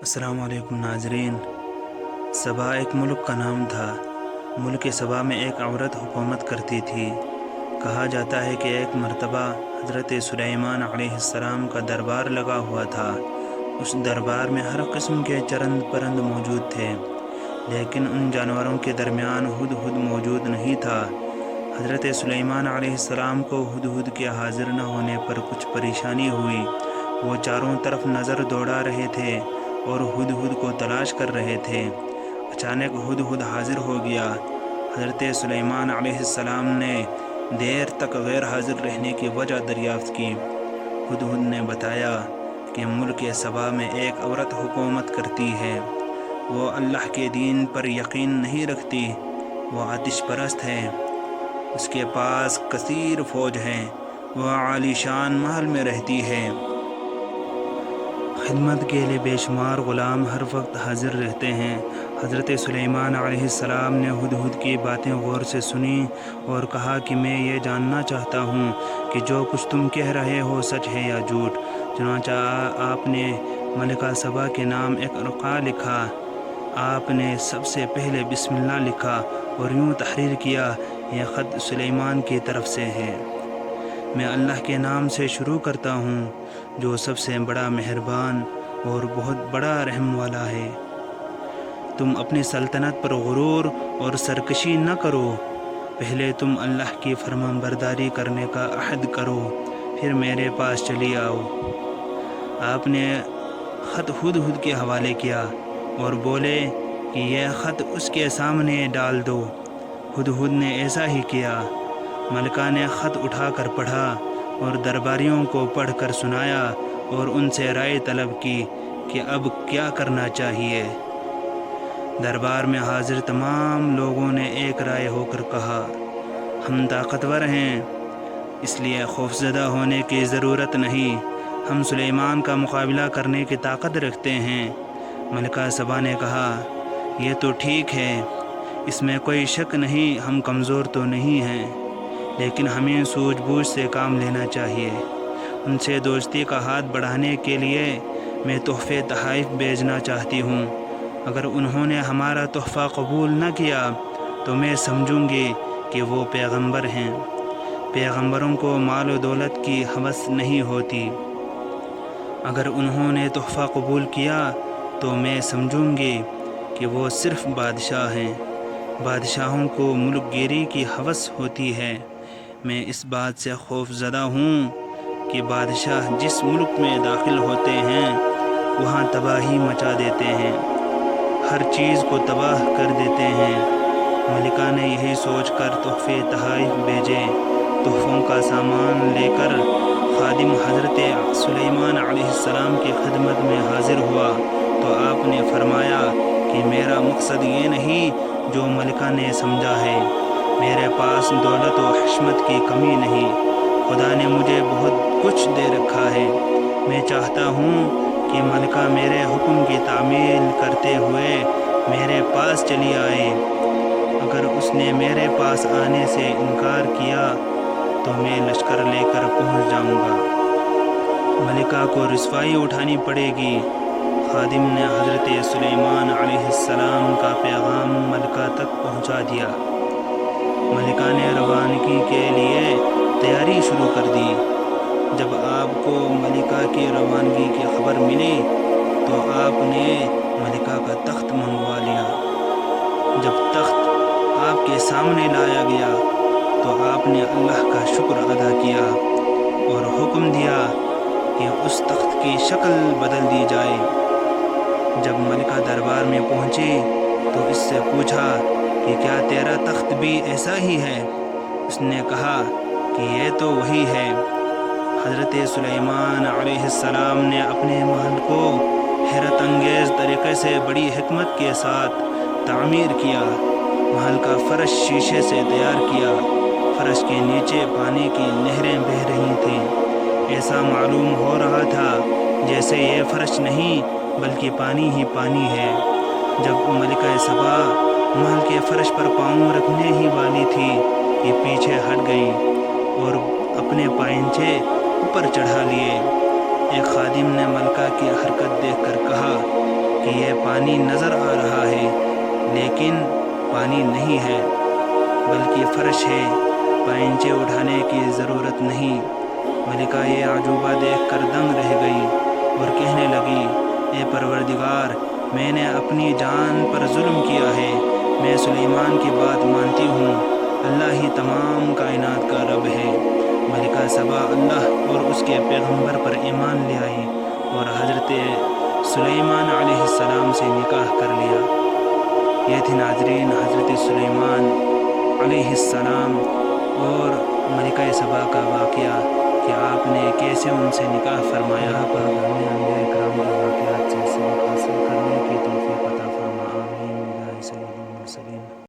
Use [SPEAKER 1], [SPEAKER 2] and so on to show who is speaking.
[SPEAKER 1] السلام علیکم ناظرین۔ سبا ایک ملک کا نام تھا۔ ملک سبا میں ایک عورت حکومت کرتی تھی۔ کہا جاتا ہے کہ ایک مرتبہ حضرت سلیمان علیہ السلام کا دربار لگا ہوا تھا۔ اس دربار میں ہر قسم کے چرند پرند موجود تھے، لیکن ان جانوروں کے درمیان ہدہد موجود نہیں تھا۔ حضرت سلیمان علیہ السلام کو ہدہد کے حاضر نہ ہونے پر کچھ پریشانی ہوئی۔ وہ چاروں طرف نظر دوڑا رہے تھے اور ہدہد کو تلاش کر رہے تھے۔ اچانک ہدہد حاضر ہو گیا۔ حضرت سلیمان علیہ السلام نے دیر تک غیر حاضر رہنے کی وجہ دریافت کی۔ ہدہد نے بتایا کہ ملک سبا میں ایک عورت حکومت کرتی ہے۔ وہ اللہ کے دین پر یقین نہیں رکھتی، وہ آتش پرست ہے۔ اس کے پاس کثیر فوج ہے، وہ عالی شان محل میں رہتی ہے۔ خدمت کے لیے بے شمار غلام ہر وقت حاضر رہتے ہیں۔ حضرت سلیمان علیہ السلام نے ہدہد کی باتیں غور سے سنی اور کہا کہ میں یہ جاننا چاہتا ہوں کہ جو کچھ تم کہہ رہے ہو سچ ہے یا جھوٹ۔ چنانچہ آپ نے ملکہ سبا کے نام ایک رقعہ لکھا۔ آپ نے سب سے پہلے بسم اللہ لکھا اور یوں تحریر کیا، یہ خط سلیمان کی طرف سے ہے۔ میں اللہ کے نام سے شروع کرتا ہوں جو سب سے بڑا مہربان اور بہت بڑا رحم والا ہے۔ تم اپنی سلطنت پر غرور اور سرکشی نہ کرو۔ پہلے تم اللہ کی فرمان برداری کرنے کا عہد کرو، پھر میرے پاس چلی آؤ۔ آپ نے خط ہدہد کے حوالے کیا اور بولے کہ یہ خط اس کے سامنے ڈال دو۔ ہدہد نے ایسا ہی کیا۔ ملکہ نے خط اٹھا کر پڑھا اور درباریوں کو پڑھ کر سنایا اور ان سے رائے طلب کی کہ اب کیا کرنا چاہیے۔ دربار میں حاضر تمام لوگوں نے ایک رائے ہو کر کہا، ہم طاقتور ہیں، اس لیے خوفزدہ ہونے کی ضرورت نہیں، ہم سلیمان کا مقابلہ کرنے کی طاقت رکھتے ہیں۔ ملکہ سبا نے کہا، یہ تو ٹھیک ہے، اس میں کوئی شک نہیں، ہم کمزور تو نہیں ہیں، لیکن ہمیں سوجھ بوجھ سے کام لینا چاہیے۔ ان سے دوستی کا ہاتھ بڑھانے کے لیے میں تحفے تحائف بھیجنا چاہتی ہوں۔ اگر انہوں نے ہمارا تحفہ قبول نہ کیا تو میں سمجھوں گی کہ وہ پیغمبر ہیں۔ پیغمبروں کو مال و دولت کی ہوس نہیں ہوتی۔ اگر انہوں نے تحفہ قبول کیا تو میں سمجھوں گی کہ وہ صرف بادشاہ ہیں۔ بادشاہوں کو ملک گیری کی ہوس ہوتی ہے۔ میں اس بات سے خوف زدہ ہوں کہ بادشاہ جس ملک میں داخل ہوتے ہیں وہاں تباہی مچا دیتے ہیں، ہر چیز کو تباہ کر دیتے ہیں۔ ملکہ نے یہی سوچ کر تحفے تحائف بھیجے۔ تحفوں کا سامان لے کر خادم حضرت سلیمان علیہ السلام کی خدمت میں حاضر ہوا تو آپ نے فرمایا کہ میرا مقصد یہ نہیں جو ملکہ نے سمجھا ہے، میرے پاس دولت و حشمت کی کمی نہیں، خدا نے مجھے بہت کچھ دے رکھا ہے۔ میں چاہتا ہوں کہ ملکہ میرے حکم کی تعمیل کرتے ہوئے میرے پاس چلی آئے۔ اگر اس نے میرے پاس آنے سے انکار کیا تو میں لشکر لے کر پہنچ جاؤں گا۔ ملکہ کو رسوائی اٹھانی پڑے گی۔ خادم نے حضرت سلیمان علیہ السلام کا پیغام ملکہ تک پہنچا دیا۔ ملکہ نے روانگی کے لیے تیاری شروع کر دی۔ جب آپ کو ملکہ کی روانگی کی خبر ملی تو آپ نے ملکہ کا تخت منگوا لیا۔ جب تخت آپ کے سامنے لایا گیا تو آپ نے اللہ کا شکر ادا کیا اور حکم دیا کہ اس تخت کی شکل بدل دی جائے۔ جب ملکہ دربار میں پہنچی تو اس سے پوچھا کہ کیا تیرا تخت بھی ایسا ہی ہے؟ اس نے کہا کہ یہ تو وہی ہے۔ حضرت سلیمان علیہ السلام نے اپنے محل کو حیرت انگیز طریقے سے بڑی حکمت کے ساتھ تعمیر کیا۔ محل کا فرش شیشے سے تیار کیا۔ فرش کے نیچے پانی کی نہریں بہہ رہی تھیں۔ ایسا معلوم ہو رہا تھا جیسے یہ فرش نہیں بلکہ پانی ہی پانی ہے۔ جب ملکہ سبا محل کے فرش پر پاؤں رکھنے ہی والی تھی کہ پیچھے ہٹ گئی اور اپنے پائنچے اوپر چڑھا لیے۔ ایک خادم نے ملکہ کی حرکت دیکھ کر کہا کہ یہ پانی نظر آ رہا ہے لیکن پانی نہیں ہے بلکہ فرش ہے، پائنچے اٹھانے کی ضرورت نہیں۔ ملکہ یہ عجوبہ دیکھ کر دنگ رہ گئی اور کہنے لگی، اے پروردگار، میں نے اپنی جان پر ظلم کیا ہے، میں سلیمان کی بات مانتی ہوں، اللہ ہی تمام کائنات کا رب ہے۔ ملکہ سبا اللہ اور اس کے پیغمبر پر ایمان لے آئی اور حضرت سلیمان علیہ السلام سے نکاح کر لیا۔ یہ تھی ناظرین حضرت سلیمان علیہ السلام اور ملکہ سبا کا واقعہ کہ آپ نے کیسے ان سے نکاح فرمایا۔ اللہ پاک ہمیں انبیاء کرام کے واقعات سے سبق حاصل کرنے کی توفیق عطا فرما، آمین، بجاہ سید المرسلین۔